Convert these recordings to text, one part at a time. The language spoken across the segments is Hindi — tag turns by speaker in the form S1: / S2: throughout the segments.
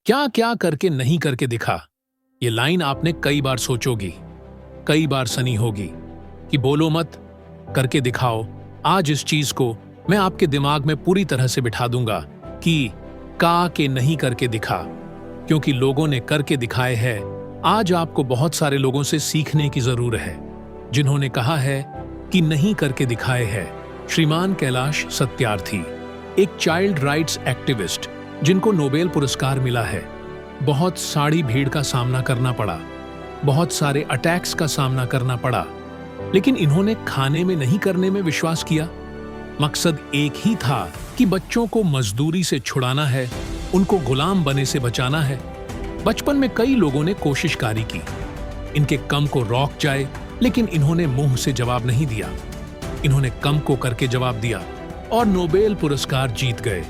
S1: क्या क्या करके नहीं करके दिखा। ये लाइन आपने कई बार सोचोगी, कई बार सुनी होगी कि बोलो मत, करके दिखाओ। आज इस चीज को मैं आपके दिमाग में पूरी तरह से बिठा दूंगा कि का के नहीं करके दिखा, क्योंकि लोगों ने करके दिखाए हैं। आज आपको बहुत सारे लोगों से सीखने की जरूरत है जिन्होंने कहा है कि नहीं करके दिखाए हैं। श्रीमान कैलाश सत्यार्थी, एक चाइल्ड राइट्स एक्टिविस्ट जिनको नोबेल पुरस्कार मिला है। बहुत सारी भीड़ का सामना करना पड़ा, बहुत सारे अटैक्स का सामना करना पड़ा, लेकिन इन्होंने खाने में नहीं करने में विश्वास किया। मकसद एक ही था कि बच्चों को मजदूरी से छुड़ाना है, उनको गुलाम बने से बचाना है। बचपन में कई लोगों ने कोशिश कारी की इनके कम को रोक जाए, लेकिन इन्होंने मुंह से जवाब नहीं दिया। इन्होंने कम को करके जवाब दिया और नोबेल पुरस्कार जीत गए।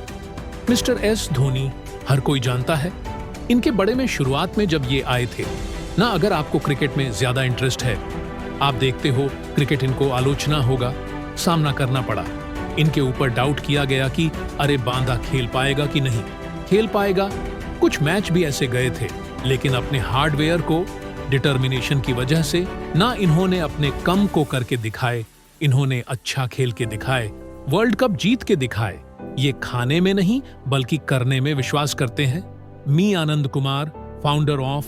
S1: मिस्टर एस धोनी हर कोई जानता है। इनके बड़े में शुरुआत में जब ये आए थे ना, अगर आपको क्रिकेट में ज्यादा इंटरेस्ट है, आप देखते हो क्रिकेट, इनको आलोचना होगा, सामना करना पड़ा। इनके ऊपर डाउट किया गया कि अरे बांदा खेल पाएगा कि नहीं खेल पाएगा। कुछ मैच भी ऐसे गए थे, लेकिन अपने हार्डवेयर को, डिटर्मिनेशन की वजह से ना इन्होंने अपने कम को करके दिखाए, इन्होंने अच्छा खेल के दिखाए, वर्ल्ड कप जीत के दिखाए। ये खाने में नहीं बल्कि करने में विश्वास करते हैं। मी Anand Kumar, founder of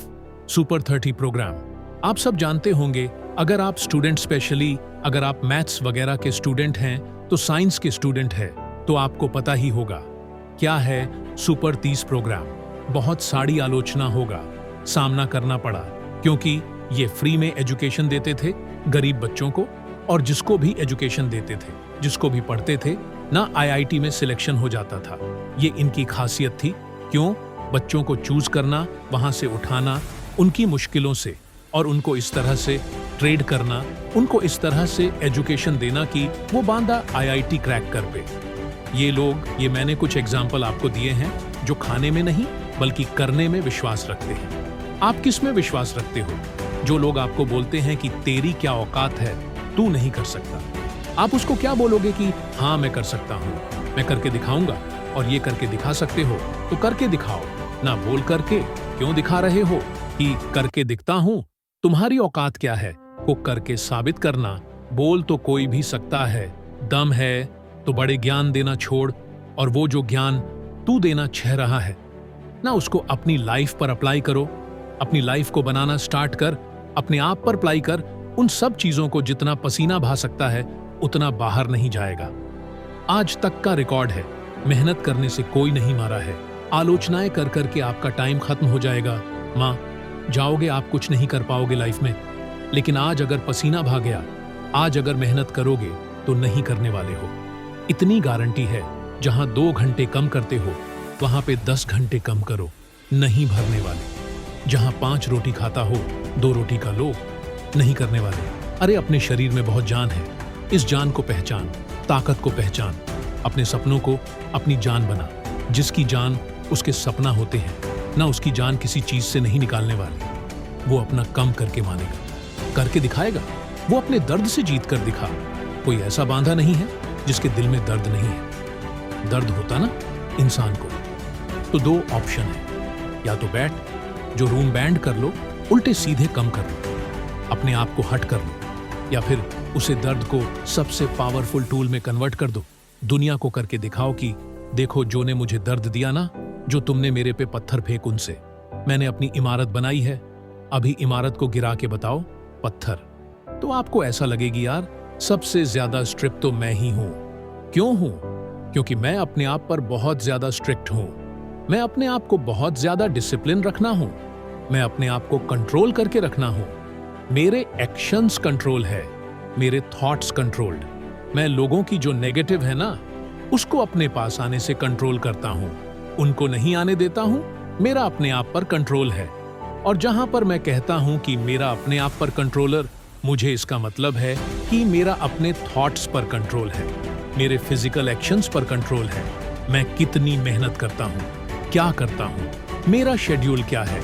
S1: super 30 programme. आप सब जानते होंगे, अगर आप स्टूडेंट, स्पेशली अगर आप मैथ्स वगैरह के स्टूडेंट हैं, तो साइंस के स्टूडेंट हैं, तो आपको पता ही होगा क्या है सुपर 30 प्रोग्राम। बहुत सारी आलोचना होगा, सामना करना पड़ा, क्योंकि ये फ्री में एजुकेशन देते थे गरीब बच्चों को, और जिसको भी एजुकेशन देते थे, जिसको भी पढ़ते थे ना, आईआईटी में सिलेक्शन हो जाता था। ये इनकी खासियत थी। क्यों? बच्चों को चूज करना, वहां से उठाना उनकी मुश्किलों से, और उनको इस तरह से ट्रेड करना, उनको इस तरह से एजुकेशन देना कि वो बांदा आईआईटी क्रैक कर पे। ये लोग, ये मैंने कुछ एग्जाम्पल आपको दिए हैं जो खाने में नहीं बल्कि करने में विश्वास रखते हैं। आप किस में विश्वास रखते हो? जो लोग आपको बोलते हैं कि तेरी क्या औकात है, तू नहीं कर सकता, आप उसको क्या बोलोगे कि हाँ मैं कर सकता हूँ, मैं करके दिखाऊंगा। और ये करके दिखा सकते हो तो करके दिखाओ, ना बोल करके क्यों दिखा रहे हो कि करके दिखता हूँ। तुम्हारी औकात क्या है को करके साबित करना। बोल तो कोई भी सकता है, दम है तो बड़े ज्ञान देना छोड़, और वो जो ज्ञान तू देना चाह रहा है ना, उसको अपनी लाइफ पर अप्लाई करो। अपनी लाइफ को बनाना स्टार्ट कर, अपने आप पर अप्लाई कर। उन सब चीजों को जितना पसीना बहा सकता है उतना बाहर नहीं जाएगा। आज तक का रिकॉर्ड है, मेहनत करने से कोई नहीं मारा है। आलोचनाएं कर करके आपका टाइम खत्म हो जाएगा, माँ जाओगे, आप कुछ नहीं कर पाओगे लाइफ में। लेकिन आज अगर पसीना बहा गया, आज अगर मेहनत करोगे तो नहीं करने वाले हो। इतनी गारंटी है, जहां 2 घंटे कम करते हो वहां पे 10 घंटे कम करो, नहीं भरने वाले। जहां 5 रोटी खाता हो, 2 रोटी का लो, नहीं करने वाले। अरे अपने शरीर में बहुत जान है, इस जान को पहचान, ताकत को पहचान, अपने सपनों को अपनी जान बना। जिसकी जान उसके सपना होते हैं ना, उसकी जान किसी चीज से नहीं निकालने वाली। वो अपना कम करके मानेगा, करके दिखाएगा। वो अपने दर्द से जीत कर दिखा। कोई ऐसा बांधा नहीं है जिसके दिल में दर्द नहीं है। दर्द होता ना इंसान को। तो 2 ऑप्शन है, या तो बैठ, जो रूम बैंड कर लो, उल्टे सीधे कम कर लो, अपने आप को हट कर लो, या फिर उसे दर्द को सबसे पावरफुल टूल में कन्वर्ट कर दो। दुनिया को करके दिखाओ कि देखो, जो ने मुझे दर्द दिया ना, जो तुमने मेरे पे पत्थर फेंक, उनसे मैंने अपनी इमारत बनाई है। अभी इमारत को गिरा के बताओ पत्थर। तो आपको ऐसा लगेगी, यार सबसे ज्यादा स्ट्रिक्ट तो मैं ही हूं। क्यों हूं? क्योंकि मैं अपने आप पर बहुत ज्यादा स्ट्रिक्ट हूं। मैं अपने आप को बहुत ज्यादा डिसिप्लिन रखना हूं। मैं अपने आप को कंट्रोल करके रखना हूं। मेरे एक्शंस कंट्रोल है, मेरे थॉट्स कंट्रोल्ड। मैं लोगों की जो नेगेटिव है ना, उसको अपने पास आने से कंट्रोल करता हूं, उनको नहीं आने देता हूं। मेरा अपने आप पर कंट्रोल है। और जहां पर मैं कहता हूं कि मेरा अपने आप पर कंट्रोलर, मुझे इसका मतलब है कि मेरा अपने थॉट्स पर कंट्रोल है, मेरे फिजिकल एक्शंस पर कंट्रोल है। मैं कितनी मेहनत करता हूं, क्या करता हूं, मेरा शेड्यूल क्या है,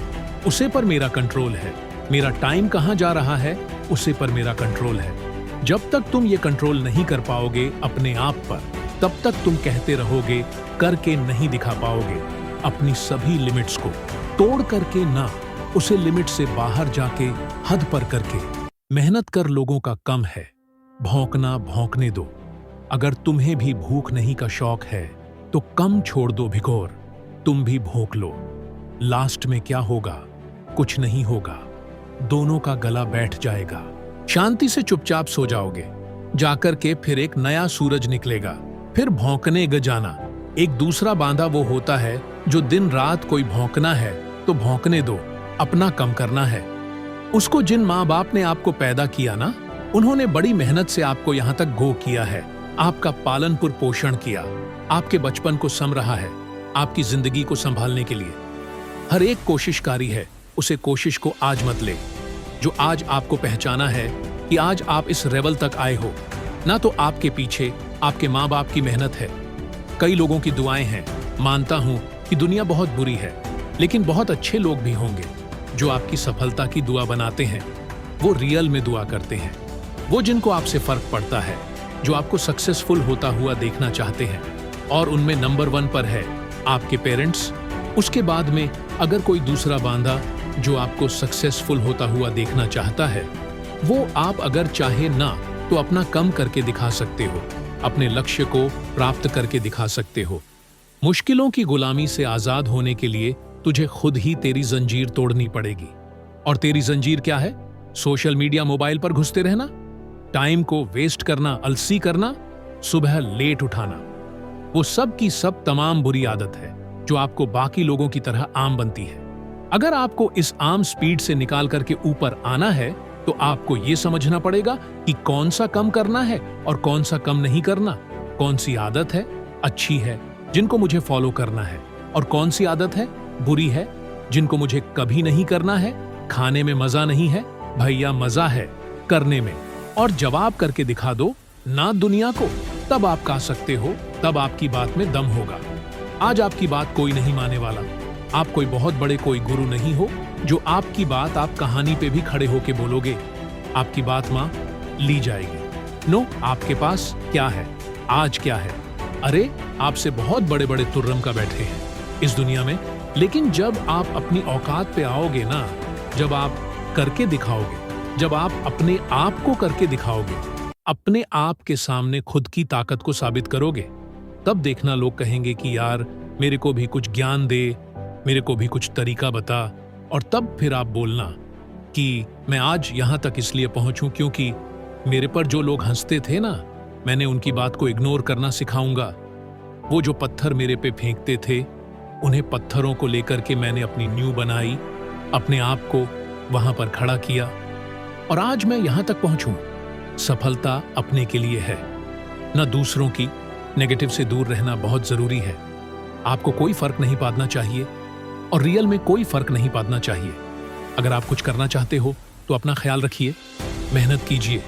S1: उसे पर मेरा कंट्रोल है। मेरा टाइम कहां जा रहा है, उसे पर मेरा कंट्रोल है। जब तक तुम ये कंट्रोल नहीं कर पाओगे अपने आप पर, तब तक तुम कहते रहोगे, करके नहीं दिखा पाओगे। अपनी सभी लिमिट्स को तोड़ करके ना, उसे लिमिट से बाहर जाके हद पर करके। मेहनत कर लोगों का कम है, भौंकना भौंकने दो। अगर तुम्हें भी भूख नहीं का शौक है तो कम छोड़ दो भिगोर, तुम भी भोंक लो। लास्ट में क्या होगा? कुछ नहीं होगा, दोनों का गला बैठ जाएगा। शांति से चुपचाप सो जाओगे, जाकर के फिर एक नया सूरज निकलेगा, फिर भौंकने ग जाना। एक दूसरा बांधा वो होता है जो दिन रात कोई भौंकना है तो भौंकने दो, अपना कम करना है। उसको जिन माँ बाप ने आपको पैदा किया ना, उन्होंने बड़ी मेहनत से आपको यहाँ तक गो किया है, आपका पालन पोषण किया, आपके बचपन को सम रहा है, आपकी जिंदगी को संभालने के लिए। हर एक कोशिशकारी है, उसे कोशिश को आज मत ले। जो आज आपको पहचाना है कि आज आप इस लेवल तक आए हो ना, तो आपके पीछे आपके माँ बाप की मेहनत है, कई लोगों की दुआएं हैं। मानता हूं कि दुनिया बहुत बुरी है, लेकिन बहुत अच्छे लोग भी होंगे जो आपकी सफलता की दुआ बनाते हैं। वो रियल में दुआ करते हैं, वो जिनको आपसे फर्क पड़ता है, जो आपको सक्सेसफुल होता हुआ देखना चाहते हैं। और उनमें नंबर 1 पर है आपके पेरेंट्स। उसके बाद में अगर कोई दूसरा बांधा जो आपको सक्सेसफुल होता हुआ देखना चाहता है, वो आप अगर चाहे ना तो अपना कम करके दिखा सकते हो, अपने लक्ष्य को प्राप्त करके दिखा सकते हो। मुश्किलों की गुलामी से आजाद होने के लिए तुझे खुद ही तेरी जंजीर तोड़नी पड़ेगी। और तेरी जंजीर क्या है? सोशल मीडिया, मोबाइल पर घुसते रहना, टाइम को वेस्ट करना, अलसी करना, सुबह लेट उठाना। वो सब की सब तमाम बुरी आदत है जो आपको बाकी लोगों की तरह आम बनती है। अगर आपको इस आम स्पीड से निकाल करके ऊपर आना है तो आपको यह समझना पड़ेगा कि कौन सा कम करना है और कौन सा कम नहीं करना। कौन सी आदत है अच्छी है जिनको मुझे फॉलो करना है, और कौन सी आदत है बुरी है जिनको मुझे कभी नहीं करना है। खाने में मजा नहीं है भैया, मजा है करने में। और जवाब करके दिखा दो ना दुनिया को, तब आप कह सकते हो, तब आपकी बात में दम होगा। आज आपकी बात कोई नहीं मानने वाला। आप कोई बहुत बड़े कोई गुरु नहीं हो जो आपकी बात आप कहानी पे भी खड़े होके बोलोगे, आपकी बात मां ली जाएगी। नो, आपके पास क्या है, आज क्या है? अरे आपसे बहुत बड़े बड़े तुर्रम का बैठे हैं इस दुनिया में, लेकिन जब आप अपनी औकात पे आओगे ना, जब आप करके दिखाओगे, जब आप अपने आप को करके दिखाओगे, अपने आप के सामने खुद की ताकत को साबित करोगे, तब देखना लोग कहेंगे कि यार मेरे को भी कुछ ज्ञान दे, मेरे को भी कुछ तरीका बता। और तब फिर आप बोलना कि मैं आज यहां तक इसलिए पहुंचूं क्योंकि मेरे पर जो लोग हंसते थे ना, मैंने उनकी बात को इग्नोर करना सिखाऊंगा। वो जो पत्थर मेरे पे फेंकते थे, उन्हें पत्थरों को लेकर के मैंने अपनी न्यू बनाई, अपने आप को वहां पर खड़ा किया, और आज मैं यहां तक पहुंचूं। सफलता अपने के लिए है, न दूसरों की। नेगेटिव से दूर रहना बहुत जरूरी है। आपको कोई फर्क नहीं पाना चाहिए और रियल में कोई फर्क नहीं पाना चाहिए। अगर आप कुछ करना चाहते हो तो अपना ख्याल रखिए, मेहनत कीजिए,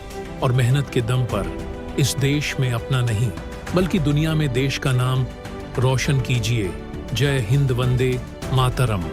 S1: और मेहनत के दम पर इस देश में अपना नहीं बल्कि दुनिया में देश का नाम रोशन कीजिए। जय हिंद, वंदे मातरम।